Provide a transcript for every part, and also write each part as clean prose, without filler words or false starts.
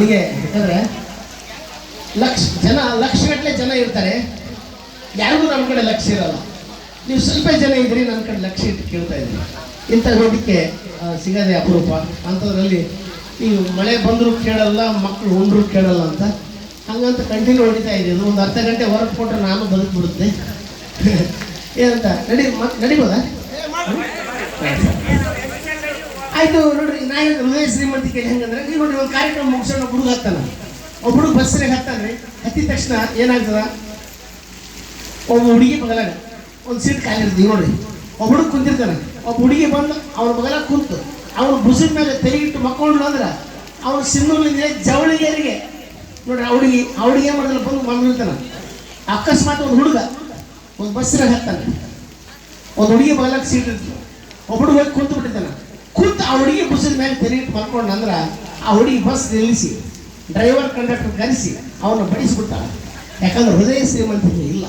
ಹೀಗೆ ಯಾಕಂದ್ರೆ ಲಕ್ಷಗಟ್ಟಲೆ ಜನ ಇರ್ತಾರೆ, ಯಾರಿಗೂ ನಮ್ಮ ಕಡೆ ಲಕ್ಷ್ಯ ಇರಲ್ಲ. ನೀವು ಸ್ವಲ್ಪ ಜನ ಇದ್ರಿ ನನ್ನ ಕಡೆ ಲಕ್ಷ್ಯ ಇಟ್ಟು ಕೇಳ್ತಾ ಇದ್ರಿ. ಇಂಥ ವೇದಿಕೆ ಸಿಗದೆ ಅಪರೂಪ. ಅಂಥದ್ರಲ್ಲಿ ನೀವು ಮಳೆ ಬಂದರೂ ಕೇಳಲ್ಲ, ಮಕ್ಕಳು ಉಂಡ್ರು ಕೇಳಲ್ಲ ಅಂತ ಹಂಗಂತ ಕಂಟಿನ್ಯೂ ಹೊಡಿತಾ ಇದ್ದೀವಿ. ಒಂದು ಅರ್ಧ ಗಂಟೆ ಹೊರಗೆ ಕೊಟ್ಟರೆ ನಾನು ಬದುಕ್ಬಿಡುತ್ತೆ ಏನಂತ ನಡಿಬೋದಾ? ಆಯಿತು ನೋಡ್ರಿ. ನಾ ಹೇಳಿದ್ರೆ ಹೃದಯ ಶ್ರೀಮಂತಿಕೆ ಹೆಂಗಂದ್ರೆ, ನೀವು ನೋಡ್ರಿ ಒಂದು ಕಾರ್ಯಕ್ರಮ ಮುಗಿಸೋಣ, ಹುಡುಗ ಹತ್ತಾನ, ಒಬ್ಬ ಹುಡುಗ ಬಸ್ಸಿನಾಗ ಹತ್ತಾನ್ರಿ. ಹತ್ತಿದ ತಕ್ಷಣ ಏನಾಗ್ತದ, ಒಬ್ಬ ಹುಡುಗಿ ಬಗಲಾಗ ಒಂದು ಸೀಟ್ ಖಾಲಿ ಇರ್ತೀವಿ ನೋಡ್ರಿ. ಒಬ್ಬ ಹುಡುಗ ಕುಂತಿರ್ತಾನೆ, ಒಬ್ಬ ಹುಡುಗಿ ಬಂದು ಅವ್ನ ಬಗಲಾಗ ಕುಂತು ಅವನು ಬುಸಿನ ಮೇಲೆ ತೆರೆಗಿಟ್ಟು ಮಕ್ಕೊಂಡ್ಲು ಅಂದ್ರೆ ಅವನು ಸಿನ್ನೂರಿನ ಜವಳಿಗೆರಿಗೆ ನೋಡ್ರಿ ಅವಳಿಗೆ ಏನು ಮಾಡೋದಿಲ್ಲ, ಬಂದು ಮಣ್ಣಿರ್ತಾನೆ. ಅಕಸ್ಮಾತ್ ಒಂದು ಹುಡುಗ ಒಂದು ಬಸ್ಸಿನಾಗ ಹತ್ತಾನೆ, ಒಂದು ಹುಡುಗಿ ಬಗಲಾಗ ಸೀಟ್ ಇರ್ತದೆ, ಒಬ್ಬ ಹುಡುಗ ಹೋಗಿ ಕುಂತು ಬಿಟ್ಟಿರ್ತಾನೆ. ಕುಂತು ಆ ಹುಡುಗಿ ಬಸ್ಸಿನ ಮೇಲೆ ತೆರೆಗಿಟ್ಟು ಮಲ್ಕೊಂಡು ಅಂದ್ರೆ ಆ ಹುಡುಗಿ ಬಸ್ ನಿಲ್ಲಿಸಿ ಡ್ರೈವರ್ ಕಂಡಕ್ಟರ್ ಕರೆಸಿ ಅವನ್ನ ಬಡಿಸ್ಬಿಡ್ತಾಳೆ. ಯಾಕಂದ್ರೆ ಹೃದಯ ಶ್ರೀಮಂತಿಕೆ ಇಲ್ಲ.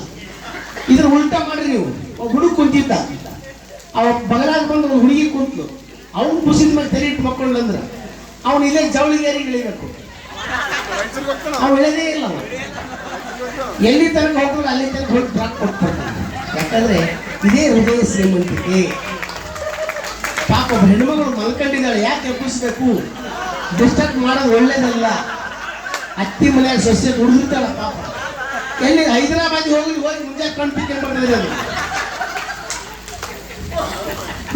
ಇದ್ರ ಉಲ್ಟಾ ಮಾಡ್ರಿ ನೀವು. ಒಬ್ಬ ಹುಡುಗ ಕುಂತಿದ್ದ, ಅವ ಬಗಲಾಗ ಬಂದು ಒಂದು ಹುಡುಗಿ ಕುಂತು ಅವನು ಬುಸಿನ ಮೇಲೆ ತೆರೆಗಿಟ್ಟು ಮಕ್ಕೊಂಡು ಅಂದ್ರೆ ಅವನು ಇಲ್ಲೇ ಜವಳಿಗೇರಿಗೆ ಇಳಿಬೇಕು. ಅವು ಇಳದೇ ಇಲ್ಲ. ಎಲ್ಲಿ ತನಕ ಹೋಗ್ಬೇಕು ಅಲ್ಲಿ ತನಕ ಹೋಗಿ ಡ್ರಾಪ್ ಕೊಟ್ಬಿಡ್ತಾನೆ. ಯಾಕಂದ್ರೆ ಇದೇ ಹೃದಯ ಶ್ರೀಮಂತಿಕೆ. ಪಾಪ ಒಬ್ಬ ಹೆಣ್ಮಗಳು ಮಲ್ಕೊಂಡಿದ್ದಾಳೆ, ಯಾಕೆ ಎಬ್ಬಿಸ್ಬೇಕು? ಡಿಸ್ಟರ್ಬ್ ಮಾಡೋದು ಒಳ್ಳೇದಲ್ಲ. ಅತ್ತಿ ಮನೆಯಾಗ ಸಸ್ಯ ಹುಡುಗಿರ್ತಾಳ ಪಾಪ. ಎಲ್ಲಿ ಹೈದರಾಬಾದ್ ಹೋಗಿ ಮುಂಜಾನೆ ಕಣ್ಪಿಕೊಂಡು ಬರ್ತಿದ್ರೆ ಅದು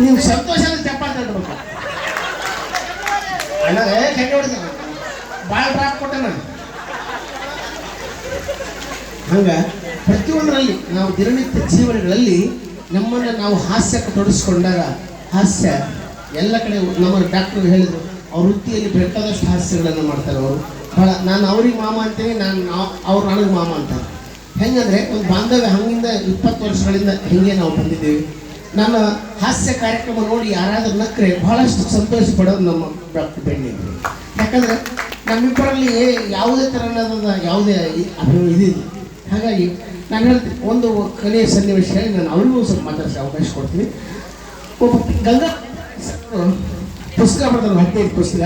ನೀವು ಸಂತೋಷದ ಚಪ್ಪಾಳೆ ತಟ್ಟಬೇಕು. ಅಣ್ಣ ಕೆಟ್ಟ ಹೊಡಿತಾನೆ, ಭಾಳ ಡ್ರಾಪ್ ಕೊಟ್ಟೆ ನಾನು. ಹಂಗ ಪ್ರತಿಯೊಂದರಲ್ಲಿ ನಾವು ದಿನನಿತ್ಯ ಜೀವನಗಳಲ್ಲಿ ನಮ್ಮನ್ನು ನಾವು ಹಾಸ್ಯಕ್ಕೆ ತೊಡಗಿಸ್ಕೊಂಡಾಗ ಹಾಸ್ಯ ಎಲ್ಲ ಕಡೆ. ನಮ್ಮ ಡಾಕ್ಟರ್ ಹೇಳಿದ್ರು, ಅವ್ರ ವೃತ್ತಿಯಲ್ಲಿ ಬೇಕಾದಷ್ಟು ಹಾಸ್ಯಗಳನ್ನು ಮಾಡ್ತಾರೆ ಅವರು. ಭಾಳ ನಾನು ಅವ್ರಿಗೆ ಮಾಮ ಅಂತೀನಿ, ಅವ್ರು ನನಗೆ ಮಾಮ ಅಂತಾರೆ. ಹೆಂಗಂದರೆ ಒಂದು ಬಾಂಧವ್ಯ ಹಂಗಿಂದ 20 ವರ್ಷಗಳಿಂದ ಹಿಂಗೆ ನಾವು ಬಂದಿದ್ದೀವಿ. ನನ್ನ ಹಾಸ್ಯ ಕಾರ್ಯಕ್ರಮ ನೋಡಿ ಯಾರಾದರೂ ನಕ್ಕರೆ ಬಹಳಷ್ಟು ಸಂತೋಷ ಪಡೋದು ನಮ್ಮ ಡಾಕ್ಟರ್ ಬೆಣ್ಣೆ. ಯಾಕಂದರೆ ನಮ್ಮಿಬ್ಬರಲ್ಲಿ ಯಾವುದೇ ಥರನಾದ ಯಾವುದೇ ಇದಿಲ್ಲ. ಹಾಗಾಗಿ ನಾನು ಹೇಳ್ತೀನಿ, ಒಂದು ಕಲಿಯ ಸನ್ನಿವೇಶ ಹೇಳಿ ನಾನು ಅವ್ರಿಗೂ ಸ್ವಲ್ಪ ಮಾತಾಡಿಸಿ ಅವಕಾಶ ಕೊಡ್ತೀನಿ. ಒಬ್ಬ ಗಂಗಾ ಪುಸ್ತಕ ಬರ್ತಾರೆ, 15 ಪುಸ್ತಕ.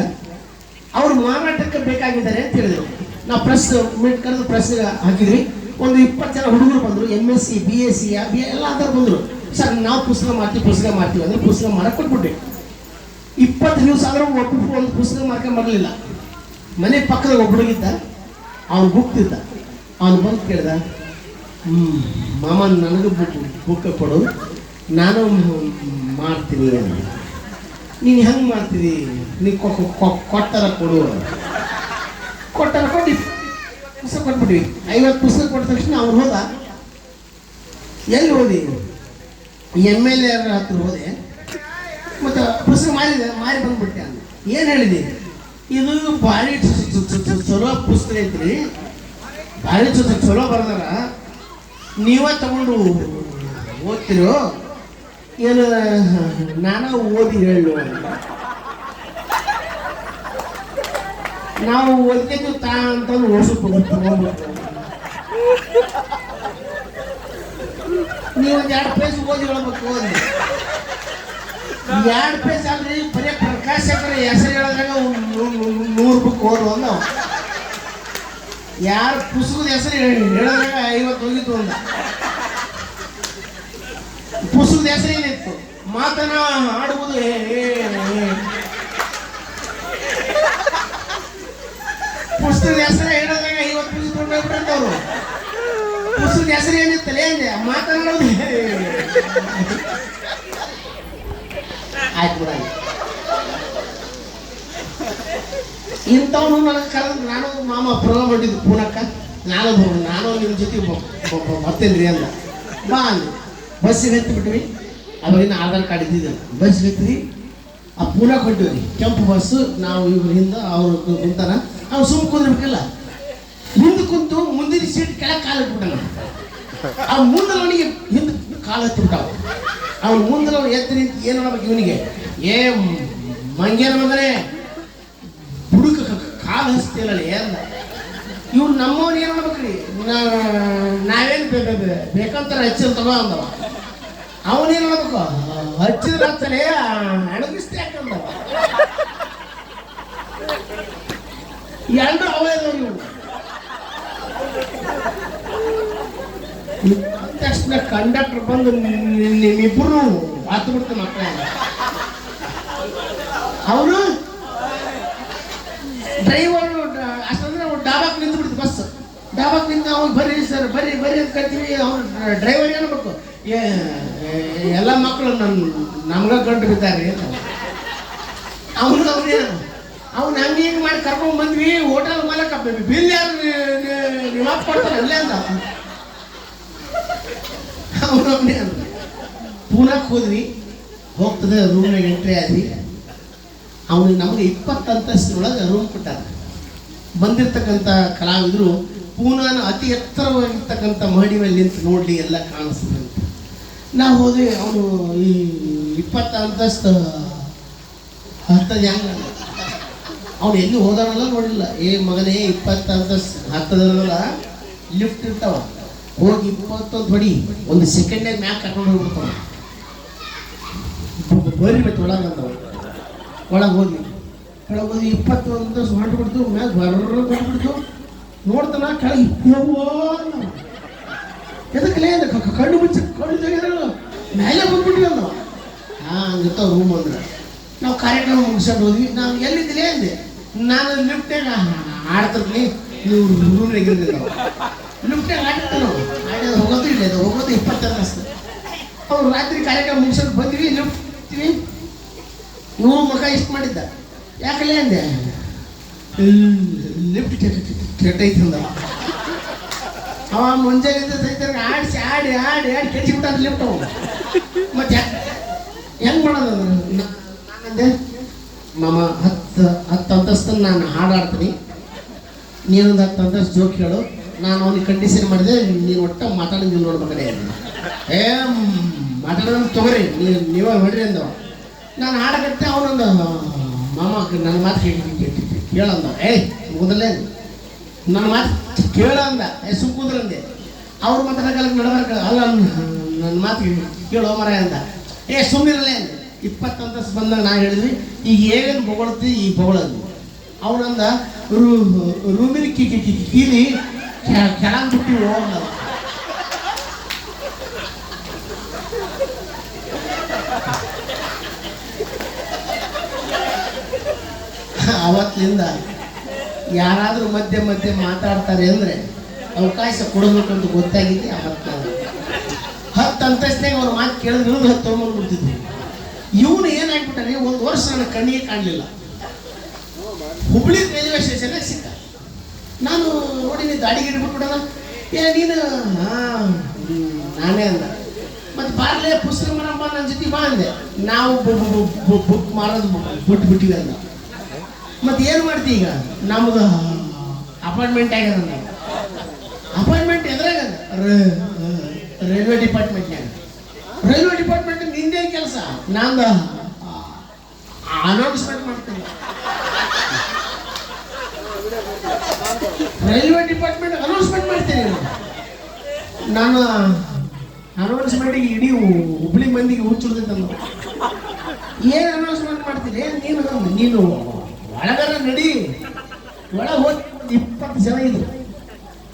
ಅವರು ಮಾರಾಟಕ್ಕೆ ಬೇಕಾಗಿದ್ದಾರೆ ಅಂತ ಹೇಳಿದರು. ನಾವು ಪ್ರೆಸ್ ಮೀಟ್ ಕರೆದು ಪ್ರೆಸ್ಗೆ ಹಾಕಿದ್ವಿ. ಒಂದು 20 ಜನ ಹುಡುಗರು ಬಂದರು, MSc BSc ಎಲ್ಲ ಅಂತಾರೆ ಬಂದರು. ಸರ್ ನಾವು ಪುಸ್ತಕ ಮಾಡ್ತೀವಿ ಅಂದರೆ ಪುಸ್ತಕ ಮಾಡಕ್ಕೆ ಕೊಟ್ಬಿಟ್ವಿ. 20 ದಿವಸ ಆದರೂ ಒಂದು ಪುಸ್ತಕ ಮಾಡ್ಕೊಂಬರಲಿಲ್ಲ. ಮನೆ ಪಕ್ಕದಾಗ ಒಬ್ಬಳಿಗಿದ್ದ, ಅವನು ಬುಕ್ತಿದ್ದ. ಅವನು ಬಂದು ಕೇಳ್ದ, ಮಾಮ ನನಗೂ ಬುಕ್ ಕೊಡು, ನಾನು ಮಾಡ್ತೀನಿ. ನೀನು ಹೆಂಗೆ ಮಾಡ್ತೀವಿ? ನೀನು ಕೊಟ್ಟಾರ ಕೊಡು. ಕೊಟ್ಟು ಪುಸ್ತಕ ಕೊಟ್ಬಿಟ್ವಿ. 50 ಪುಸ್ತಕ ಕೊಟ್ಟ ತಕ್ಷಣ ಅವ್ರು ಹೋದ. ಎಲ್ಲಿ ಹೋದಿ? MLA ಹತ್ರ ಹೋದೆ. ಮತ್ತು ಪುಸ್ತಕ ಮಾರಿ ಬಂದ್ಬಿಟ್ಟೆ. ಅಂದ ಏನು ಹೇಳಿದೆ? ಇದು ಭಾರಿ ಚಲೋ ಪುಸ್ತಕ ಐತ್ರಿ, ಭಾರಿ ಚಲೋ ಬರ್ದಾರ, ನೀವೇ ತಗೊಂಡು ಓದ್ತಿರೋ ಏನು? ನಾನು ಓದಿ ಹೇಳು. ನಾವು ಓದ್ತಿದ್ದು ಅಂತಂದು ಓದಿಸ್ಬಿಟ್ಟು ನೀವೊಂದು 2 ಪೇಜ್ ಓದಿ ಹೇಳ್ಬೇಕು. 2 ಪೇಜ್ ಅಲ್ರಿ, ಬರೀ ಪ್ರಕಾಶಕರ ಹೆಸರು ಹೇಳಿದಾಗ 100 ಬುಕ್ ಓದು ಅಂದ. ಯಾರು ಪುಸ್ತಕದ ಹೆಸರು ಹೇಳಿದಾಗ 50 ಹೋಗಿತ್ತು ಅಂದ. ಪುಸ್ತಕದ ಹೆಸರು ಏನಿತ್ತು? ಆಡುವುದು. ಪುಸ್ತಕದ ಹೆಸರು ಹೇಳಿದಾಗ 50 ಪುಸ್ತಕ ತೊಗೊಂಡೋಗ್ಬಿಟ್ಟಂತವ್ರು. ಪುಸ್ತಕದ ಹೆಸರು ಏನಿತ್ತಲ್ಲ ಏನಿದೆ ಮಾತನಾಡೋದು. ಆಯ್ತು ಬಿಡ. ಇಂಥವನು ನನಗೆ ಕರೆದು, ನಾನು ಮಾಮ ಪ್ರೋಗ್ರಾಮ್ ಹೊಟ್ಟಿದ್ದು ಪೂನಕ್ಕ, ನಾನು ನಿಮ್ಮ ಜೊತೆ ಬರ್ತೇನೆ ರೀ ಅಂದ. ಬಾ ಅಂದು ಬಸ್ಸಿಗೆ ಹತ್ತಿಬಿಟ್ವಿ. ಅವಾಗಿನ ಆಧಾರ್ ಕಾರ್ಡ್ ಇದ್ದಿದ್ದಲ್ಲ. ಬಸ್ಸಿಗೆ ಹತ್ತಿ ಆ ಪೂನಕ್ಕೆ ಹೊಟ್ಟಿವಿ. ಕೆಂಪು ಬಸ್ಸು. ನಾವು ಇವ್ರ ಹಿಂದೆ ಅವ್ರು ಕುಂತಾನ. ಅವ್ನು ಸುಮ್ಮನೆ ಕುಂದಿರ್ಬೇಕಲ್ಲ. ಮುಂದೆ ಕುಂತು ಮುಂದಿನ ಸೀಟ್ ಕೆಳಗೆ ಕಾಲು ಇಟ್ಬಿಟ್ಟಾನ. ಅವ್ನು ಮುಂದಲವನಿಗೆ ಹಿಂದೆ ಕಾಲು ಹತ್ತಿಬಿಟ್ಟಾವ. ಅವ್ನು ಮುಂದಲವನು ಎತ್ತಿ ನಿಂತು ಏನು ಮಾಡ್ಬೇಕು ಇವನಿಗೆ? ಮಂಗೇನ ಮಗನೇ ಹುಡುಕ ಕಾಲು ಹಚ್ತಿಲ್ಲ ಅಂದ. ಇವ್ರು ನಮ್ಮವನು ಏನು ಮಾಡ್ಬೇಕ್ರಿ? ನಾವೇನು ಬೇಕಂತಾರೆ ಹಚ್ಚಿದ ತಗೋ ಅಂದವ. ಅವನೇನು ಮಾಡ್ಬೇಕು? ಹಚ್ಚಿದ್ರೆ ಹಚ್ಚಲೇ ಅಣಗಿಸ್ತೆ ಯಾಕಂದವ. ಎರಡು ಅವೇ ನೀವು ತಕ್ಷಣ ಕಂಡಕ್ಟರ್ ಬಂದು ನಿಮ್ಮಿಬ್ಬರು ಮಾತು ಬಿಡ್ತಾನೆ ಮಕ್ಕಳ ಅವನು ಡ್ರೈವರ್ ಅಷ್ಟಂದ್ರೆ ಡಾಬಾಕ್ ನಿಂತು ಬಿಡ್ತು ಬಸ್ ಡಾಬಾಕ್ ನಿಂತು ಅವ್ನು ಬರ್ರಿ ಸರ್ ಬರ್ರಿ ಬರ್ರಿ ಅಂತ ಕರಿತೀವಿ ಅವ್ನು ಡ್ರೈವರ್ ಏನ್ಬೇಕು ಎಲ್ಲ ಮಕ್ಕಳು ನಮ್ಗ ಗಂಟು ಬಿದ್ದಾರೆ ಅವನು ಅವ್ನು ಹಂಗೆ ಹಿಂಗೆ ಮಾಡಿ ಕರ್ಕೊಂಡು ಬಂದ್ವಿ ಹೋಟೆಲ್ ಮಾಲಕ ಬಿಲ್ ಯಾರು ನೀವು ಕೊಡ್ತಾರೆ ಅಲ್ಲೇ ಅಂತ ಅವನು ಅವನೇ ಅಂತ ಪೂನಾಕ್ ಹೋದ್ವಿ ಹೋಗ್ತದೆ ರೂಮ್ನಾಗ ಎಂಟ್ರಿ ಆದ್ವಿ ಅವನಿಗೆ ನಮಗೆ 20 ಅಂತಸ್ತಿನೊಳಗೆ ರೂಮ್ ಕೊಟ್ಟಾರ ಬಂದಿರ್ತಕ್ಕಂಥ ಕಲಾವಿದರು ಪೂನಾನ ಅತಿ ಎತ್ತರವಾಗಿರ್ತಕ್ಕಂಥ ಮಹಡಿ ಮೇಲೆ ನಿಂತು ನೋಡಲಿ ಎಲ್ಲ ಕಾಣಿಸ್ತದೆ ಅಂತ ನಾವು ಹೋದ್ವಿ ಅವನು ಈ 20 ಅಂತಸ್ತು ಹತ್ತದ ಹೆಂಗ ಅವನು ಎಲ್ಲಿ ಹೋದಾನಲ್ಲ ನೋಡಿಲ್ಲ ಮಗನೇ 20 ಅಂತಸ್ತು ಹತ್ತದಲ್ಲ ಲಿಫ್ಟ್ ಇರ್ತಾವ ಹೋಗಿ 20 ಹೊಡಿ ಒಂದು ಸೆಕೆಂಡೇ ಮ್ಯಾಕ್ ಕರ್ಕೊಂಡು ಹೋಗ್ಬಿಡ್ತಾವ ಬರೀ ಮತ್ತೆ ಒಳಗಂದವ ಒಳಗೆ ಹೋದ್ವಿ 20 ಅಂತಸ್ತು ಹೊಂಟ್ಬಿಡ್ತು ಮ್ಯಾಕ್ ಬರ್ರ ಬಂದ್ಬಿಡ್ತು ನೋಡ್ತಾನ ಕೆಳಗೆ ಎದಕ್ಕಲೇ ಕಣ್ಣು ಮುಚ್ಚಿ ಕಣ್ಣು ತೆಗೆದ್ರಲ್ಲ ಮೇಲೆ ಬಂದ್ಬಿಟ್ವಿ ಅಂದ ಹಂಗಿರ್ತಾವ ರೂಮ್ ಅಂದ್ರೆ ನಾವು ಕಾರ್ಯಕ್ರಮ ಮುಗಿಸ್ಕೊಂಡು ಹೋದ್ವಿ ನಾವು ಎಲ್ಲಿದ್ದಿಲ್ಲ ಅಂದೆ ನಾನು ಲಿಫ್ಟಾಗ ಆಡ್ತಿರ್ಲಿ ನೀವು ರೂಮ್ನಾಗ ಇರ್ತಿದ್ದ ಲಿಫ್ಟಾಗ ಆಡ್ತಿರ್ತಾನೆ ನಾವು ಆಡೋದು ಹೋಗೋದು ಇಲ್ಲ ಅದು ಹೋಗೋದು 20 ಅನ್ನಿಸ್ತು ಅವ್ರು ರಾತ್ರಿ ಕಾರ್ಯಕ್ರಮ ಮುಗಿಸ್ಕೊಂಡು ಬಂದ್ವಿ ಲಿಫ್ಟ್ ಇರ್ತೀವಿ ಇವು ಮುಖ ಇಷ್ಟು ಮಾಡಿದ್ದ ಯಾಕಲೇ ಅಂದೆ ಲಿಫ್ಟ್ ಕೆಟ್ಟೈತಿ ಅಂದ ಅವ ಮುಂಜಾನೆ ಸೈತಾಗ ಆಡಿಸಿ ಆಡಿ ಆಡಿ ಆಡಿ ಕೆಡಿಸಿಬಿಟ್ಟ ಲಿಫ್ಟ್ ಅವ ಮತ್ತೆ ಹೆಂಗೆ ಮಾಡೋದು ನಾನಂದೆ ಮಾಮ 10 ಅಂತಸ್ತನ್ನು ನಾನು ಹಾಡಾಡ್ತೀನಿ ನೀನೊಂದು 10 ಅಂತಸ್ತು ಜೋಕ್ ಹೇಳು ನಾನು ಅವನಿಗೆ ಕಂಡೀಷನ್ ಮಾಡಿದೆ ನೀನು ಒಟ್ಟ ಮಾತಾಡಂಗಿಲ್ಲ ನೋಡ್ಬೇಕಡೆ ಮಾತಾಡೋದು ತೊಗೊರಿ ನೀವೇ ಹೊಡ್ರಿ ಅಂದವ ನಾನು ಹಾಡಕತ್ತೆ ಅವನೊಂದು ಮಾಮ ನನ್ನ ಮಾತು ಕೇಳಂದ ಮುಗದಲ್ಲೇ ನನ್ನ ಮಾತು ಕೇಳ ಅಂದ ಸುಕ್ಕುದ್ರಂದೆ ಅವ್ರು ಮಾತಾಡೋಕೆ ನಡಬಾರ್ಕ ಅಲ್ಲ ನನ್ನ ಮಾತು ಕೇಳೋ ಮರ ಅಂದ ಸುಮ್ಮನಿರಲೇ 20 ಅಂತಸ್ತು ಬಂದಾಗ ನಾ ಹೇಳಿದ್ವಿ ಈಗ ಏನೇನು ಬೊಗಳ್ತಿ ಈ ಬೊಗಳದು ಅವನಂದ ರೂಮಿನ ಕೀಲಿ ಕೆಳಗೆ ಬಿಟ್ಟು ಹೋಗಲ್ಲ ಅವತ್ತಿನಿಂದ ಯಾರಾದರೂ ಮಧ್ಯೆ ಮಧ್ಯೆ ಮಾತಾಡ್ತಾರೆ ಅಂದರೆ ಅವಕಾಶ ಕೊಡಬೇಕಂತ ಗೊತ್ತಾಗಿದೆ ಅವತ್ತು 10 ಅಂತಸ್ತಿನಾಗ ಅವ್ರ ಮಾತು ಕೇಳಿದ್ರೆ 10 ತೊಗೊಂಡ್ಬಿಡ್ತಿದ್ವಿ ಇವನು ಏನಾಗ್ಬಿಟ್ಟಾನೆ ಒಂದು ವರ್ಷ ನನ್ನ ಕಣ್ಣಿಗೆ ಕಾಣಲಿಲ್ಲ ಹುಬ್ಳಿ ರೈಲ್ವೆ ಸ್ಟೇಷನ್ಗೆ ಸಿಕ್ಕ ನಾನು ನೋಡಿ ನೀನು ದಾಡಿ ಗಿಡ ಬಿಟ್ಬಿಡೋಣ ನೀನು ನಾನೇ ಅಂದ ಮತ್ತು ಬಾರ್ಲೆ ಪುಸ್ತಕ ಮರಮ್ಮ ನನ್ನ ಜೊತೆ ಬಾ ಅಂದೆ ನಾವು ಬುಕ್ ಮಾಡೋದು ಬಿಟ್ಬಿಟ್ಟಿವಿ ಅಂದ ಮತ್ತೆ ಏನು ಮಾಡ್ತಿ ಈಗ ನಮ್ದು ಅಪಾಯಿಂಟ್ಮೆಂಟ್ ಆಗ್ಯದ ಅಪಾಯಿಂಟ್ಮೆಂಟ್ ಎದ್ರಾಗ ರೈಲ್ವೆ ಡಿಪಾರ್ಟ್ಮೆಂಟ್ನಾಗ ರೈಲ್ವೆ ಡಿಪಾರ್ಟ್ಮೆಂಟ್ ನಿಂದೇ ಕೆಲಸ ನಾನು ಅನೌನ್ಸ್ಮೆಂಟ್ ಮಾಡ್ತೀನಿ ರೈಲ್ವೆ ಡಿಪಾರ್ಟ್ಮೆಂಟ್ ಅನೌನ್ಸ್ಮೆಂಟ್ ಮಾಡ್ತೀನಿ ನಾನು ಅನೌನ್ಸ್ಮೆಂಟಿಗೆ ಇಡೀ ಹುಬ್ಳಿ ಮಂದಿಗೆ ಹುಚ್ಚಿಡ್ತೈತೆ ಏನು ಅನೌನ್ಸ್ಮೆಂಟ್ ಮಾಡ್ತೀನಿ ನೀನು ಒಳಗರ ನಡಿ ಒಳಗೆ ಹೋಗಿ 20 ಜನ ಇದ್ರು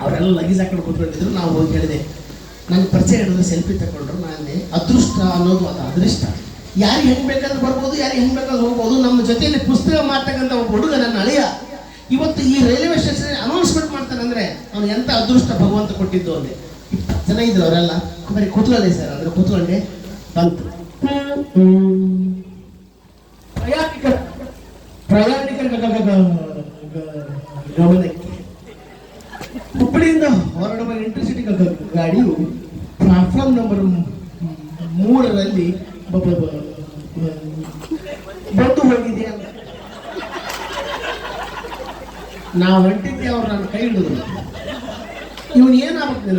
ಅವರೆಲ್ಲ ಲಗೇಜ್ ಹಾಕೊಂಡು ಕೂತ್ಕೊಂಡಿದ್ರು ನಾವು ಹೋಗಿ ಹೇಳಿದೆ ನನ್ನ ಪರಿಚಯ ಹಿಡಿದು ಸೆಲ್ಫಿ ತಗೊಂಡ್ರು ನಾನೇ ಅದೃಷ್ಟ ಅನ್ನೋದು ಅದು ಅದೃಷ್ಟ ಯಾರಿಗೆ ಹೆಂಗೆ ಬೇಕಾದ್ರೆ ಬರ್ಬೋದು ಯಾರಿಗೆ ಹೆಂಗೆ ಬೇಕಾದ್ರೆ ಹೋಗ್ಬೋದು ನಮ್ಮ ಜೊತೆಯಲ್ಲಿ ಪುಸ್ತಕ ಮಾಡ್ತಕ್ಕಂಥ ಒಬ್ಬ ಹುಡುಗ ನನ್ನ ಅಳಿಯ ಇವತ್ತು ಈ ರೈಲ್ವೆ ಸ್ಟೇಷನ್ ಅನೌನ್ಸ್ಮೆಂಟ್ ಮಾಡ್ತಾನೆ ಅಂದರೆ ಅವನು ಎಂಥ ಅದೃಷ್ಟ ಭಗವಂತ ಕೊಟ್ಟಿದ್ದು ಅಲ್ಲಿ 20 ಜನ ಇದ್ರು ಅವರೆಲ್ಲ ಬರೀ ಕೂತ್ಕೊಳ್ಳಿ ಸರ್ ಅಂದ್ರೆ ಕೂತ್ಕೊಂಡೆ ಬಂತು ಪ್ರಯಾಣಿಕರ ಗಮನಕ್ಕೆ ಹುಬ್ಬಳ್ಳಿಯಿಂದ ಹೊರಡುವ ಇಂಟರ್ಸಿಟಿ ಗಾಡಿಯು ಪ್ಲಾಟ್ಫಾರ್ಮ್ ನಂಬರ್ 3ರಲ್ಲಿ ಬಂದು ಹೋಗಿದೆ ಅಂತ ನಾವು ಹೊಂಟಿದ್ದೆ ಅವ್ರು ನನ್ನ ಕೈ ಹಿಡಿದ್ರು ಇವನು ಏನಾಗುತ್ತೆ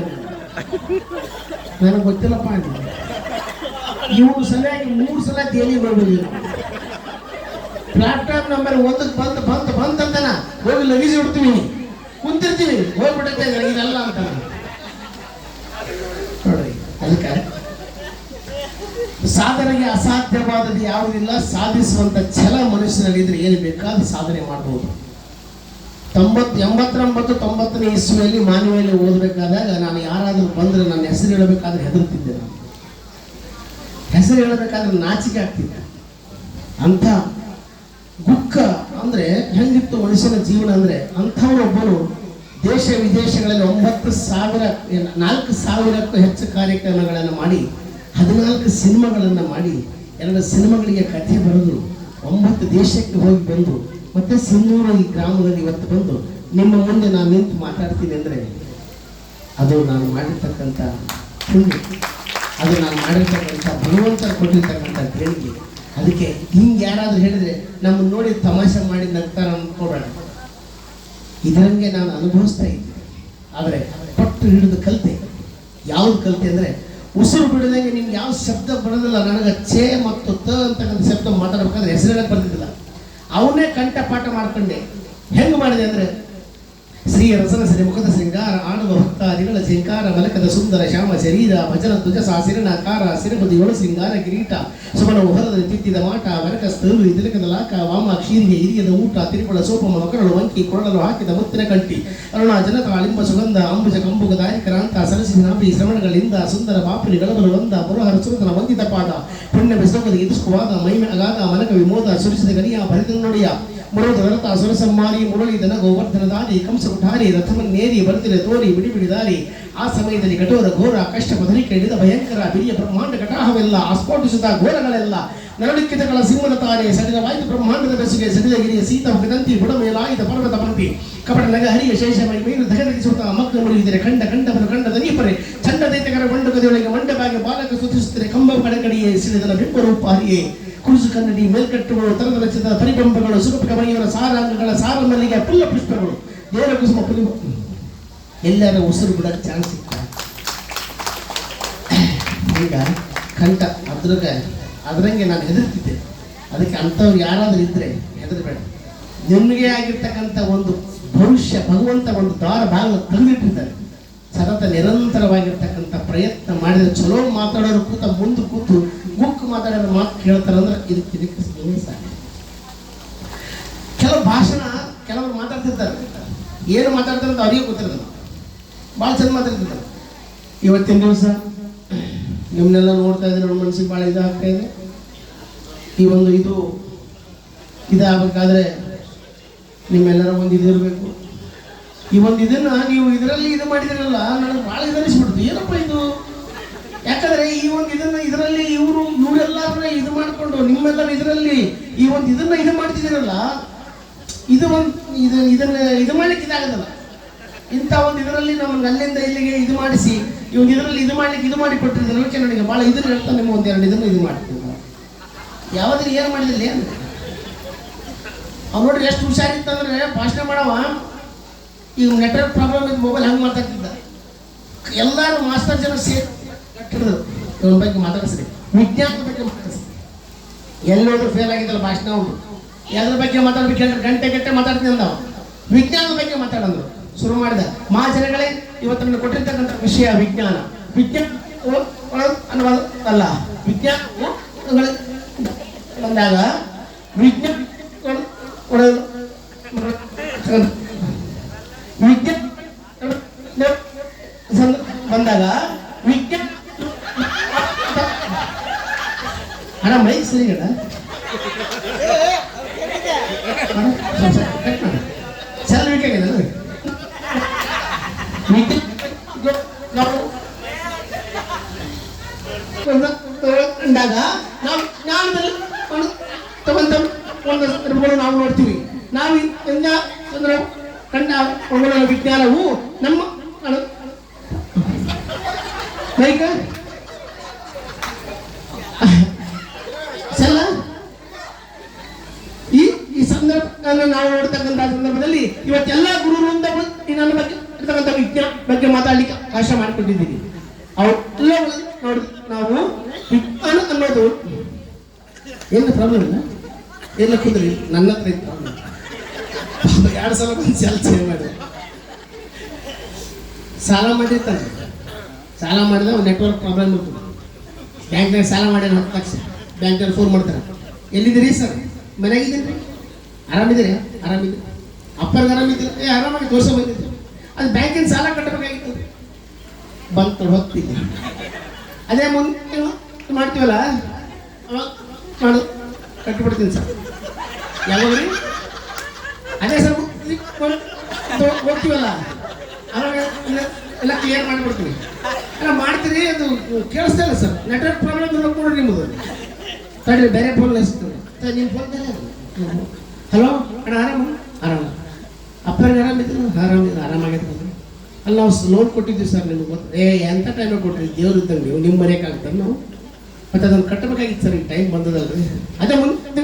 ನನಗೆ ಗೊತ್ತಿಲ್ಲಪ್ಪ ಇವನು ಸರಿಯಾಗಿ 3 ಸಲ ತೇಲಿ ಬರ್ಬೋದು ಪ್ಲಾಟ್ಫಾರ್ಮ್ ನಂಬರ್ 1 ಬಂತಂತನ ಹೋಗಿ ಲಗೇಜ್ ಇಡ್ತೀವಿ ಕುಂತಿರ್ತೀವಿ ಹೋಗ್ಬಿಡುತ್ತೆ ಇದೆಲ್ಲ ಅಂತ ನೋಡ್ರಿ ಅದಕ್ಕೆ ಸಾಧನೆಗೆ ಅಸಾಧ್ಯವಾದದ್ದು ಯಾವುದಿಲ್ಲ ಸಾಧಿಸುವಂತ ಛಲ ಮನುಷ್ಯನಲ್ಲಿದ್ರೆ ಏನು ಬೇಕಾದ ಸಾಧನೆ ಮಾಡಬಹುದು 89 ಇಸ್ವಿಯಲ್ಲಿ ಮಾನ್ಯವಾಗಿ ಓದಬೇಕಾದಾಗ ನಾನು ಯಾರಾದರೂ ಬಂದರೆ ನನ್ನ ಹೆಸರು ಹೇಳಬೇಕಾದ್ರೆ ಹೆದರ್ತಿದ್ದೆ. ನಾನು ಹೆಸರು ಹೇಳಬೇಕಾದ್ರೆ ನಾಚಿಕೆ ಆಗ್ತಿದ್ದೆ. ಅಂಥ ಗುಕ್ಕ ಅಂದರೆ ಹೆಂಗಿತ್ತು ಮನುಷ್ಯನ ಜೀವನ ಅಂದರೆ, ಅಂಥವರೊಬ್ಬನು ದೇಶ ವಿದೇಶಗಳಲ್ಲಿ 4,000ಕ್ಕೂ ಹೆಚ್ಚು ಕಾರ್ಯಕ್ರಮಗಳನ್ನು ಮಾಡಿ 14 ಸಿನಿಮಾಗಳನ್ನು ಮಾಡಿ 2 ಸಿನಿಮಾಗಳಿಗೆ ಕಥೆ ಬರೆದು 9 ದೇಶಕ್ಕೆ ಹೋಗಿ ಬಂದು ಮತ್ತೆ ಸಿಂಧೂರ ಈ ಗ್ರಾಮದಲ್ಲಿ ಇವತ್ತು ಬಂದು ನಿಮ್ಮ ಮುಂದೆ ನಾನು ನಿಂತು ಮಾತಾಡ್ತೀನಿ ಅಂದರೆ ಅದು ನಾನು ಮಾಡಿರ್ತಕ್ಕಂಥ ಪುಣ್ಯ, ಅದು ನಾನು ಮಾಡಿರ್ತಕ್ಕಂಥ ಭಗವಂತ ಕೊಟ್ಟಿರ್ತಕ್ಕಂಥ ದೇಣಿಗೆ. ಅದಕ್ಕೆ ಹಿಂಗೆ ಯಾರಾದರೂ ಹೇಳಿದರೆ ನಮ್ಮನ್ನು ನೋಡಿ ತಮಾಷೆ ಮಾಡಿ ನಗ್ತಾರ ಅಂದ್ಕೊಬೇಡ. ಇದರಂಗೆ ನಾನು ಅನುಭವಿಸ್ತಾ ಇದ್ದೆ. ಆದರೆ ಪಟ್ಟು ಹಿಡಿದು ಕಲಿತೆ. ಯಾವ್ದು ಕಲಿತೆ ಅಂದರೆ, ಉಸಿರು ಬಿಡದಂಗೆ ನಿಮ್ಗೆ ಯಾವ ಶಬ್ದ ಬರೋದಿಲ್ಲ. ನನಗೆ ಛೇ ಮತ್ತು ತ ಅಂತಕ್ಕಂಥ ಶಬ್ದ ಮಾತಾಡಬೇಕಾದ್ರೆ ಹೆಸರೇಳಕ್ಕೆ ಬರ್ತಿದ್ದಿಲ್ಲ. ಅವನೇ ಕಂಠಪಾಠ ಮಾಡ್ಕೊಂಡೆ. ಹೆಂಗೆ ಮಾಡಿದೆ ಅಂದರೆ, ಶ್ರೀ ರಸನ ಶ್ರೀ ಮುಖದ ಶೃಂಗಾರ ಆಡುವ ಭಕ್ತಾದಿಗಳ ಶೃಂಗಾರ ಮಲಕದ ಸುಂದರ ಶ್ಯಾಮ ಶರೀರ ಭಜನ ಧ್ವಜ ಸಿರನಾಕಾರ ಸಿರಪದಿ ಏಳು ಶೃಂಗಾರ ಕಿರೀಟ ಸುಮನ ಹೊರದ ತಿತ್ತಿದ ಮಾಟ ಮರಕ ಸ್ಥರು ತಿಲಕದ ಲಾಕ ವಾಮ ಕ್ಷೀರಿಗೆ ಹಿರಿಯದ ಊಟ ತಿರುಪಳ ಸೋಪಮ ಮಕರಳು ವಂಕಿ ಕೊರಳಲು ಹಾಕಿದ ಮುತ್ತಿನ ಕಂಟಿ ಅರುಣ ಜನತ ಲಿಂಬ ಸುಗಂಧ ಅಂಬುಜ ಕಂಬುಗ ದಾರಿಕರಾಂತ ಸರಸಿ ನಾಭಿ ಶ್ರವಣಗಳಿಂದ ಸುಂದರ ಬಾಪುರಿ ಗಳಬಲು ಒಂದ ಪುರಹರ ಸುರತನ ವಂದಿತ ಪಾದ ಪುಣ್ಯ ಬೆಸೋಗದ ಇದುಸ್ಕುವಾದ ಮೈಮೆ ಅಗಾಧ ಮನಕ ವಿಮೋದ ಸುರಿಸಿದ ಗರಿಯ ಭರಿತನೊಡೆಯ ಮುರೋದ ವ್ರತ ಸುರಸಮ್ಮಾರಿ ಮುರಳಿ ದನ ಗೋವರ್ಧನ ದಾರಿ ಕಂಸ ಕುಠಾರಿ ರಥವನ್ನೇರಿ ಬರ್ತಿಲೆ ತೋರಿ ಬಿಡಿ ಬಿಡಿ ದಾರಿ. ಆ ಸಮಯದಲ್ಲಿ ಕಠೋರ ಘೋರ ಕಷ್ಟ ಪದರಿಕೆ ಹಿಡಿದ ಭಯಂಕರ ಬಿರಿಯ ಬ್ರಹ್ಮಾಂಡ ಕಟಾಹವೆಲ್ಲ ಆಸ್ಫೋಟಿಸಿದ ಘೋರಗಳೆಲ್ಲ ನರಳಿಕ್ಕಿತಗಳ ಸಿಂಹದ ತಾರೆ ಸಡಿಲ ವಾಯ್ತು ಬ್ರಹ್ಮಾಂಡದ ಬೆಸುಗೆ ಸಡಿಲ ಗಿರಿಯ ಸೀತ ಮುಖದಂತಿ ಬುಡಮೇಲಾಯಿತ ಪರ್ವತ ಪಂಕ್ತಿ ಕಪಟ ನಗ ಹರಿಯ ಶೇಷಮೈ ಮೇಲು ಧಗಧಗಿಸುತ್ತ ಮಕ್ಕಳು ಮುರಿಯುತ್ತಿರೆ ಕಂಡ ಕಂಡವರು ಕಂಡದ ನೀಪರೆ ಚಂಡ ದೈತಕರ ಬಂಡು ಗದಿಯೊಳಗೆ ಮಂಡಬಾಗಿ ಬಾಲಕ ಸುತ್ತಿಸುತ್ತಿರೆ ಕಂಬ ಕಡೆಕಡಿಯೇ ಸಿಡಿದನ ಬಿಂಬರೂಪ ಹರಿಯೇ ಕುರುಸು ಕನ್ನಡಿ ಮೇಲ್ಕಟ್ಟುಗಳು ತರದ ರಚಿತ ಪರಿಬಂಬಗಳು ಸುಖಪಿಕ ಮಣಿಯವರ ಸಾರಾಂಗಗಳ ಸಾರ ಮಲ್ಲಿಗೆ ಪುಲ್ಲ ಪುಷ್ಪಗಳು ದೇವರ ಕುಸುಮ ಪುಲಿ ಎಲ್ಲರ ಉಸಿರು ಬಿಡಕ್ಕೆ ಚಾನ್ಸ್ ಸಿಗ್ತಾರೆ. ಈಗ ಕಂಠ ಅದ್ರಂಗೆ ನಾನು ಹೆದರ್ತಿದ್ದೆ. ಅದಕ್ಕೆ ಅಂಥವ್ರು ಯಾರಾದರೂ ಇದ್ದರೆ ಹೆದರಬೇಡ. ನಿಮಗೆ ಆಗಿರ್ತಕ್ಕಂಥ ಒಂದು ಭವಿಷ್ಯ ಭಗವಂತ ಒಂದು ದ್ವಾರ ಬಾಗಿಲು ತಂದಿಟ್ಟಿದ್ದಾರೆ. ಸತತ ನಿರಂತರವಾಗಿರ್ತಕ್ಕಂಥ ಪ್ರಯತ್ನ ಮಾಡಿದರೆ ಚಲೋ ಮಾತಾಡೋರು ಮುಂದೆ ಕೂತು ಗುಕ್ಕು ಮಾತಾಡೋರು ಮಾತು ಕೇಳ್ತಾರಂದ್ರೆ ಇದಕ್ಕೆ ಸಾಕು. ಕೆಲವು ಭಾಷಣ ಕೆಲವರು ಮಾತಾಡ್ತಿರ್ತಾರೆ, ಏನು ಮಾತಾಡ್ತಾರೆ ಅಂತ ಅವರಿಗೆ ಗೊತ್ತಿರೋದು. ಭಾಳ ಚಂದ ಮಾತಾಡ್ತಿರ್ತಾರೆ. ಇವತ್ತಿನ ದಿವಸ ನಿಮ್ಮನ್ನೆಲ್ಲ ನೋಡ್ತಾ ಇದ್ರೆ ನಮ್ಮ ಮನಸ್ಸಿಗೆ ಭಾಳ ಇದಾಗ್ತಾ ಇದೆ. ಈ ಒಂದು ಇದಾಗಬೇಕಾದ್ರೆ ನಿಮ್ಮೆಲ್ಲರ ಒಂದು ಇದಿರಬೇಕು. ಈ ಒಂದು ಇದನ್ನು ನೀವು ಇದರಲ್ಲಿ ಇದು ಮಾಡಿದಿರಲ್ಲ, ನನಗೆ ಭಾಳ ಇದನ್ನಿಸ್ಬಿಡ್ತು. ಏನಪ್ಪ ಇದು? ಯಾಕಂದರೆ ಈ ಒಂದು ಇದರಲ್ಲಿ ಇವರೆಲ್ಲರನ್ನ ಇದು ಮಾಡಿಕೊಂಡು ನಿಮ್ಮೆಲ್ಲರ ಇದರಲ್ಲಿ ಈ ಒಂದು ಇದು ಮಾಡ್ತಿದ್ದೀರಲ್ಲ, ಇದು ಮಾಡ್ಲಿಕ್ಕೆ ಇದಾಗೋದಲ್ಲ. ಇಂಥ ಒಂದು ಇದರಲ್ಲಿ ನಮ್ಮನ್ನು ಅಲ್ಲಿಂದ ಇಲ್ಲಿಗೆ ಇದು ಮಾಡಿಸಿ ಈ ಒಂದು ಇದರಲ್ಲಿ ಇದು ಮಾಡ್ಲಿಕ್ಕೆ ಇದು ಮಾಡಿ ಕೊಟ್ಟಿರ್ತಾರೆ. ಅದಕ್ಕೆ ನನಗೆ ಭಾಳ ಇದನ್ನು ಹೇಳ್ತಾ ನಿಮ್ಮ ಒಂದೆರಡು ಇದು ಮಾಡ್ತಿದ್ದ. ಯಾವ್ದು ಏನು ಮಾಡಿದಿಲ್ಲ ಏನು ಅವ್ನು ನೋಡ್ರಿ ಎಷ್ಟು ಹುಷಾರಿತ್ತಂದ್ರೆ ಭಾಷಣ ಮಾಡವ. ಈಗ ನೆಟ್ವರ್ಕ್ ಪ್ರಾಬ್ಲಮ್ ಇದ್ದು ಮೊಬೈಲ್ ಹಂಗೆ ಮಾತಾಡ್ತಿದ್ದ. ಎಲ್ಲರೂ ಮಾಸ್ಟರ್ ಜನ ಸೇರಿ ಇವನ ಬಗ್ಗೆ ಮಾತಾಡಿಸ್ರಿ, ವಿಜ್ಞಾನದ ಬಗ್ಗೆ ಮಾತಾಡಿಸ್ರಿ. ಎಲ್ಲೋದ್ರೂ ಫೇಲ್ ಆಗಿದ್ದಲ್ಲ ಭಾಷಣ. ಅವರು ಎಲ್ಲರ ಬಗ್ಗೆ ಮಾತಾಡ್ಬೇಕು ಹೇಳಿದ್ರೆ ಗಂಟೆ ಮಾತಾಡ್ತೀನಿ ಅಂದ. ವಿಜ್ಞಾನದ ಬಗ್ಗೆ ಮಾತಾಡಂದ್ರು ಶುರು ಮಾಡಿದ. ಮಹಾಜನಗಳೇ, ಇವತ್ತು ನನಗೆ ಕೊಟ್ಟಿರ್ತಕ್ಕಂಥ ವಿಷಯ ವಿಜ್ಞಾನ. ವಿಜ್ಞಾನ ಅನ್ನೋದು ಅಲ್ಲ, ವಿಜ್ಞಾನ ಬಂದಾಗ ವಿಜ್ಞಾನ ಬಂದಾಗ ವಿಜ್ಞಾನ ಅಣ್ಣ ಮೈಕ್ ಸರಿಗಡ ಚಲ ಬೇಕಾಗಿದೆ ನಾವು ಅಂದಾಗ ನಾವು ಜ್ಞಾನದಲ್ಲಿ ತಗೊಂಡ ಒಂದು ಸಂದರ್ಭಗಳು ನಾವು ನೋಡ್ತೀವಿ. ನಾವು ಅಂದ್ರೆ ಕಂಡ ವಿಜ್ಞಾನವು ನಮ್ಮ ಬೈಕ ಸಲ್ಲ ಈ ಸಂದರ್ಭ ನಾವು ನೋಡ್ತಕ್ಕಂಥ ಸಂದರ್ಭದಲ್ಲಿ ಇವತ್ತೆಲ್ಲ ಗುರುಗಳಿಂದ ನನ್ನ ಬಗ್ಗೆ ಇರ್ತಕ್ಕಂಥ ವಿಜ್ಞಾನ ಬಗ್ಗೆ ಮಾತಾಡ್ಲಿಕ್ಕೆ ಅವಕಾಶ ಮಾಡಿಕೊಟ್ಟಿದ್ದೀವಿ. ಅವೆಲ್ಲ ನೋಡಿ ನಾವು ವಿಜ್ಞಾನ ಅನ್ನೋದು ಏನು ಪ್ರಾಬ್ಲಮ್ ಇಲ್ಲ. ಎಲ್ಲ ಕುದ್ರಿ ನನ್ನ ಹತ್ರ ಇತ್ತು ಪ್ರಾಬ್ಲಮ್. 2 ಸಲ ಬಂದು ಸೇವ್ ಮಾಡಿದೆ. ಸಾಲ ಮಾಡಿರ್ತಾನೆ. ಸಾಲ ಮಾಡಿದ್ರೆ ಒಂದು ನೆಟ್ವರ್ಕ್ ಪ್ರಾಬ್ಲಮ್ ಇರ್ತದೆ. ಬ್ಯಾಂಕ್ನಾಗ ಸಾಲ ಮಾಡ್ಯಾರ 10 ಲಕ್ಷ. ಬ್ಯಾಂಕ್ನಲ್ಲಿ ಫೋನ್ ಮಾಡ್ತಾರೆ, ಎಲ್ಲಿದ್ದೀರಿ ಸರ್? ಮನೆಯಾಗಿದ್ದೀನಿ ರೀ. ಆರಾಮಿದ್ದೀರಿ? ಆರಾಮಿದ್ದೀರಿ. ಅಪ್ಪನಿಗೆ ಆರಾಮಿದ್ದಿಲ್ಲ, ಆರಾಮಾಗಿ ತೋರಿಸ ಬಂದಿದ್ದು. ಅದು ಬ್ಯಾಂಕಿನ ಸಾಲ ಕಟ್ಟಬೇಕಾಗಿತ್ತು, ಬಂತು ಹೋಗ್ತಿದ್ದೆ. ಅದೇ ಮುಂದೆ ಮಾಡ್ತೀವಲ್ಲ ಅವಾಗ ಮಾಡು ಕಟ್ಟಿಬಿಡ್ತೀನಿ ಸರ್. ಯಾವಾಗ್ರಿ ಅದೇ ಸರ್ ಹೋಗ್ತೀವಲ್ಲ ಅವಾಗ ಎಲ್ಲ ಕ್ಲಿಯರ್ ಮಾಡಿಬಿಡ್ತೀನಿ. ಎಲ್ಲ ಮಾಡ್ತೀರಿ, ಅದು ಕೇಳಿಸ್ತಾ ಇಲ್ಲ ಸರ್, ನೆಟ್ವರ್ಕ್ ಪ್ರಾಬ್ಲಮ್ ನೋಡ್ಕೊಡ್ರಿ ನಿಮ್ಮದು. ತಡ್ರಿ ಬೇರೆ ಫೋನ್ ಹಚ್ತೀನಿ, ನಿಮ್ಮ ಫೋನ್ ಬೇರೆ. ಹಲೋ ಅಣ್ಣ, ಆರಾಮ ಅಪ್ಪನಿಗೆ ಆರಾಮಿದ್ರು? ಆರಾಮಾಗೈತೆ. ಅಲ್ಲಿ ನಾವು ಲೋನ್ ಕೊಟ್ಟಿದ್ದೀವಿ ಸರ್ ನಿಮ್ಗೆ ಗೊತ್ತು. ಎಂಥ ಟೈಮಿಗೆ ಕೊಟ್ಟಿರಿ, ದೇವ್ರು ಇದ್ದಂಗೆ ನೀವು ನಿಮ್ಮ ಮನೆಯಾಗ್ತಾರೆ ನಾವು. ಮತ್ತು ಅದನ್ನು ಕಟ್ಟಬೇಕಾಗಿತ್ತು ಸರ್, ಈಗ ಟೈಮ್ ಬಂದದಲ್ರಿ. ಅದೇ ಮುಂದೆ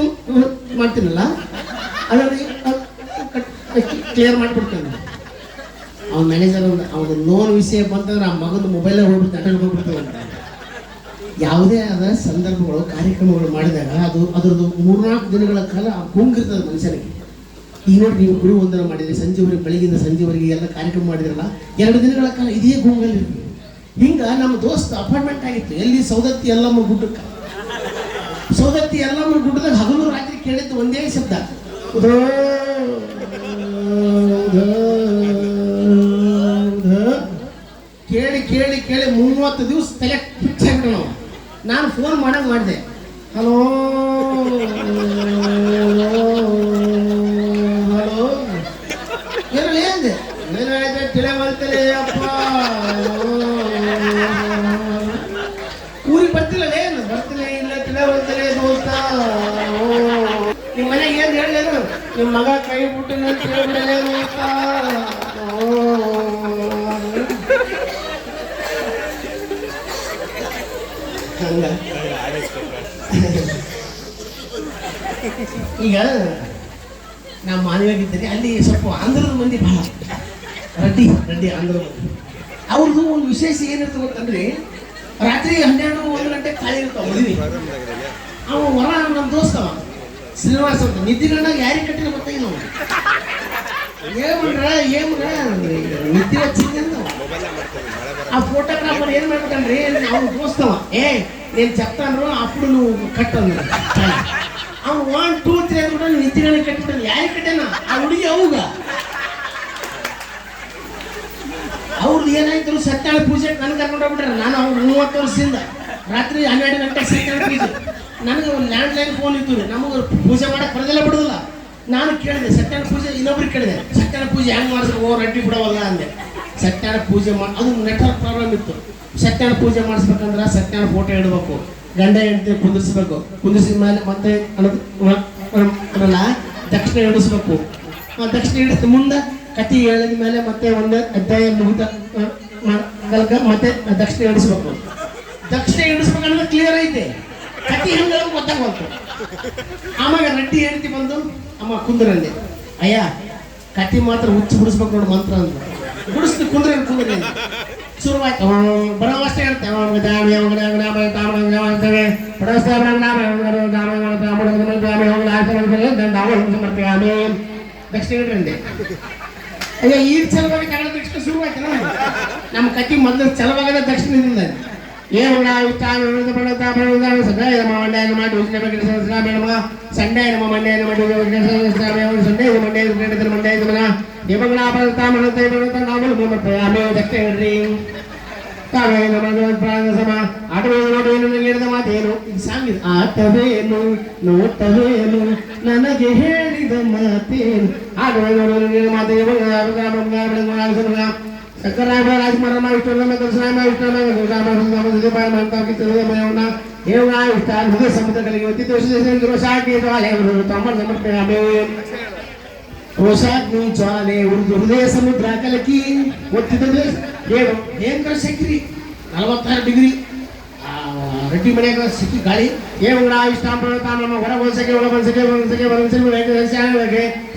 ಮಾಡ್ತೀನಲ್ಲ ಅದನ್ನು ಕ್ಲಿಯರ್ ಮಾಡಿಬಿಡ್ತೇನೆ. ಅವ್ನ ಮ್ಯಾನೇಜರ್ ಅವ್ನ ಲೋನ್ ವಿಷಯ ಬಂತಂದ್ರೆ ಆ ಮಗನ ಮೊಬೈಲೇ ಹೋಗ್ಬಿಟ್ಟು ನೆಟ್ವರ್ಕ್ ಹೋಗ್ಬಿಡ್ತೇವೆ ಅಂತ. ಯಾವುದೇ ಆದ ಸಂದರ್ಭಗಳು ಕಾರ್ಯಕ್ರಮಗಳು ಮಾಡಿದಾಗ ಅದರದ್ದು 3-4 ದಿನಗಳ ಕಾಲ ಗುಂಗಿರ್ತದೆ ಮನುಷ್ಯನಿಗೆ. ಈಗ ನೋಡಿ, ನೀವು ಗುರು ವಂದನ ಮಾಡಿದ್ರಿ, ಸಂಜೆವರೆಗೆ ಬೆಳಗಿಂದ ಸಂಜೆವರೆಗೆ ಎಲ್ಲ ಕಾರ್ಯಕ್ರಮ ಮಾಡಿದ್ರಲ್ಲ, 2 ದಿನಗಳ ಕಾಲ ಇದೇ ಗುಂಗಲ್ಲಿ. ಹಿಂಗೆ ನಮ್ಮ ದೋಸ್ತ ಅಪಾಯಿಂಟ್ಮೆಂಟ್ ಆಗಿತ್ತು ಎಲ್ಲಿ, ಸೌದತ್ತಿ ಯಲ್ಲಮ್ಮ ಗುಡ್ಡಕ್ಕೆ. ಸೌದತ್ತಿ ಯಲ್ಲಮ್ಮ ಗುಡ್ಡದಾಗ ಹಗಲು ರಾತ್ರಿ ಕೇಳಿದ್ದು ಒಂದೇ ಶಬ್ದ, ಕೇಳಿ ಕೇಳಿ ಕೇಳಿ 30 ದಿವಸ ತಲೆ ಫಿಕ್ಸ್ ಆಗಿಬಿಟ್ಟು ನಾವು. ನಾನು ಫೋನ್ ಮಾಡಂಗೆ ಮಾಡಿದೆ, ಹಲೋ ಹಲೋ ಏನಲ್ಲಿ ಅಂದೆ. ಏನಾಯ್ತು ತಿಳಿಯವಲ್ತಲೇ ಅಪ್ಪ, ಊರಿಗೆ ಬರ್ತಿಲ್ಲ, ಏನು ಬರ್ತಿಲ್ಲ, ಇಲ್ಲ ತಿಳಿಯವಲ್ತಲೇ ದೋಸ್ತ. ನಿಮ್ಮ ಮನೆಗೆ ಏನು ಹೇಳಲೇನು, ನಿಮ್ಮ ಮಗ ಕೈ ಬಿಟ್ಟು ತಿಳಿಬಿಡಲೇ ದೋಸ್ತ. ಹಂಗ ಈಗ ನಾವು ಮಾನವಿಯಾಗಿದ್ದರೆ ಅಲ್ಲಿ ಸ್ವಲ್ಪ ಆಂಧ್ರದ ಮಂದಿ ಭಾಳ ರೆಡ್ಡಿ ಆಂಧ್ರ ಮಂದಿ. ಅವ್ರದ್ದು ಒಂದು ವಿಶೇಷ ಏನಿರ್ತದೆ ಗೊತ್ತಂದ್ರೆ, ರಾತ್ರಿ 12-1 ಗಂಟೆ ಖಾಲಿ ಇರ್ತಾವ ಮದುವೆ. ಅವ ಹೊರ ನಮ್ಮ ದೋಸ್ತವ ಶ್ರೀನಿವಾಸ ಅಂತ, ನಿದ್ದಿಗಂಡಾಗ ಯಾರಿಗೆ ಕಟ್ಟಿಲ್ಲ ಗೊತ್ತಾಗಿಲ್ಲ ನಾವು. ನಿದ್ದೆ ಹಚ್ಚಿದ್ದೆ ಅಂತ ಆ ಫೋಟೋಗ್ರಾಫರ್ ಏನ್ ಮಾಡ್ತಾನ್ರಿ, ಅವ್ನು ದೋಸ್ತವ, ನೀನ್ చెప్తాను అప్పుడు నువ్వు కట్టను. ಅವ್ನು 1 2 3 ಅಂದ್ಬಿಟ್ಟು ನಿದ್ದಿಗಂಡ ಕಟ್ಟಿಬಿಟ್ಟು ಯಾರಿಗೆ ಕಟ್ಟೇನ ಆ ಹುಡುಗಿ ಅವಾಗ. ಅವ್ರದ್ದು ಏನಾಯ್ತು, ಸತ್ಯನಾರಾಯಣ ಪೂಜೆ ನನಗೆ ಕರ್ಕೊಂಡು ಹೋಗ್ಬಿಟ್ರೆ. ನಾನು ಅವ್ರು 30 ವರ್ಷದಿಂದ ರಾತ್ರಿ 12 ಗಂಟೆ ಸತ್ಯನಾರಾಯಣ ಪೂಜೆ. ನನಗೆ ಒಂದು ಲ್ಯಾಂಡ್ಲೈನ್ ಫೋನ್ ಇತ್ತು ರೀ, ನಮಗೆ ಪೂಜೆ ಮಾಡಕ್ಕೆ ಬರೋದಿಲ್ಲ ಬಿಡೋದಿಲ್ಲ. ನಾನು ಕೇಳಿದೆ ಸತ್ಯನಾರಾಯಣ ಪೂಜೆ, ಇನ್ನೊಬ್ರಿಗೆ ಕೇಳಿದೆ ಸತ್ಯನಾರಾಯಣ ಪೂಜೆ ಹೆಂಗೆ ಮಾಡಿಸ್ಬೇಕು, ಅಡ್ಡಿ ಬಿಡೋವಲ್ಲ ಅಂದೆ. ಸತ್ಯನಾರಾಯಣ ಪೂಜೆ ಮಾಡಿ, ಅದು ನೆಟ್ವರ್ಕ್ ಪ್ರಾಬ್ಲಮ್ ಇತ್ತು. ಸತ್ಯನಾರಾಯಣ ಪೂಜೆ ಮಾಡಿಸ್ಬೇಕಂದ್ರೆ ಸತ್ಯನಾರಾಯಣ ಫೋಟೋ ಇಡಬೇಕು, ಗಂಡ ಹೆಂಡತಿ ಕುಂದಿರ್ಸ್ಬೇಕು, ಕುಂದಿರ್ಸಿದ ಮೇಲೆ ಮತ್ತೆ ಅನ್ನಲ್ಲ ದಕ್ಷಿಣ ಇಡಿಸ್ಬೇಕು. ದಕ್ಷಿಣ ಇಡಿದ ಮುಂದೆ ಕತಿ ಹೇಳಿದ ಮೇಲೆ ಮತ್ತೆ ಒಂದು ಅಧ್ಯಾಯ ಮುಗಿದ ಮತ್ತೆ ದಕ್ಷಿಣ ಇಡಿಸ್ಬೇಕು. ದಕ್ಷಿಣ ಇಡಿಸ್ಬೇಕಂದ್ರೆ ಕ್ಲಿಯರ್ ಐತೆ, ಕತಿ ಹೆಂಗ ಗೊತ್ತಾಗ್ಬಂತು. ಆವಾಗ ರೆಡ್ಡಿ ಹೆಂಡತಿ ಬಂದು, ಅಮ್ಮ ಕುಂದ್ರಂದೆ, ಅಯ್ಯ ಕತಿ ಮಾತ್ರ ಹುಚ್ಚು ಬಿಡಿಸ್ಬೇಕು ನೋಡಿ ಮಂತ್ರ ಅಂತ. ಬಿಡಿಸ್ತು ಕುಂದ್ರಿ ಶುರುವಾಯ್ತು. ಬರೋವಷ್ಟೇ ಹೇಳ್ತೇವೆ ದಕ್ಷಿಣ ಇಡ್ರಂದೆ. ಅಯ್ಯ ಈಗ ಚಲವಾಗಿ ಕನ್ನಡ ದಕ್ಷಿಣ ಶುರುವಾಯ್ತು. ನಮ್ಮ ಕತಿ ಮೊದಲು ಚಲವಾಗದ ದಕ್ಷಿಣದಿಂದ ಸಂಡೇ ನಮ್ಮ ಮಂಡ್ಯ ಮಾತೇನು ಸಾಂಗ್, ಆಟವೇನು ನೋಟವೇನು ನನಗೆ ಹೇಳಿದ ಮಾತೇನು, ಆಟವೇನು ಮಾತೇನು ಸಕ್ಕರಾಯ ರಾಜಮಾರಮ್ಮ ವಿಷ್ಣುರಾಮ ದರ್ಶನಾಮ ಹೃದಯ ಸಮುದ್ರಗಳಿಗೆ ರೋಷಾಗ್ನಿ ಜ್ವಾಲೆ ಉರ್ದು ಹೃದಯ ಸಮುದ್ರ ಕಲಕಿ ಒತ್ತಿದ್ರೆ ಏನು ಭಯಂಕರ ಶಕ್ತಿ 46 ಡಿಗ್ರಿ. ರೆಡ್ಡಿ ಮನೆಯಾಗ ಸಿಕ್ಕಿ ಗಾಳಿ ಏನ ಇಷ್ಟ ಹೊರ ಒಂದ್ಸಕೆ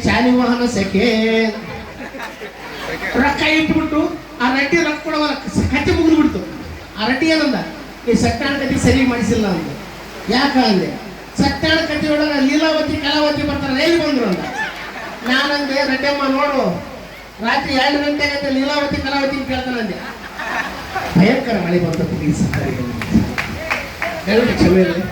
ಶಾಲಿ ವಾಹನ ಸೆಕೆ ರೊಕ್ಕ ಇಟ್ಬಿಟ್ಟು ಆ ರೆಡ್ಡಿ ರೊಕ್ಕ ಕೊಡೋವಲ್ಲ, ಕಟ್ಟಿ ಮುಗಿದು ಬಿಡ್ತು. ಆ ರೆಡ್ಡಿ ಏನಂದ, ಈ ಸತ್ಯನಾರಾಯಣ ಕಟ್ಟಿ ಸರಿ ಮಾಡಿಸಿಲ್ಲ ಅಂದ. ಯಾಕ ಅಂದೆ, ಸತ್ಯನಾರಾಯಣ ಕಟ್ಟಿ ಒಳಗ ಲೀಲಾವತಿ ಕಲಾವತಿ ಬರ್ತಾರೆ, ಎಲ್ಲಿ ಬಂದ್ರು ಅಂತ. ನಾನಂದೆ, ರೆಡ್ಡಮ್ಮ ನೋಡು ರಾತ್ರಿ 2 ಗಂಟೆಗೆ ಲೀಲಾವತಿ ಕಲಾವತಿ ಕೇಳ್ತಾನಂದೆ. ಭಯಂಕರ ಮಳೆ ಬಂತ ದಯವಿಟ್ಟು ಕ್ಷಮೆ ಇರಲಿ.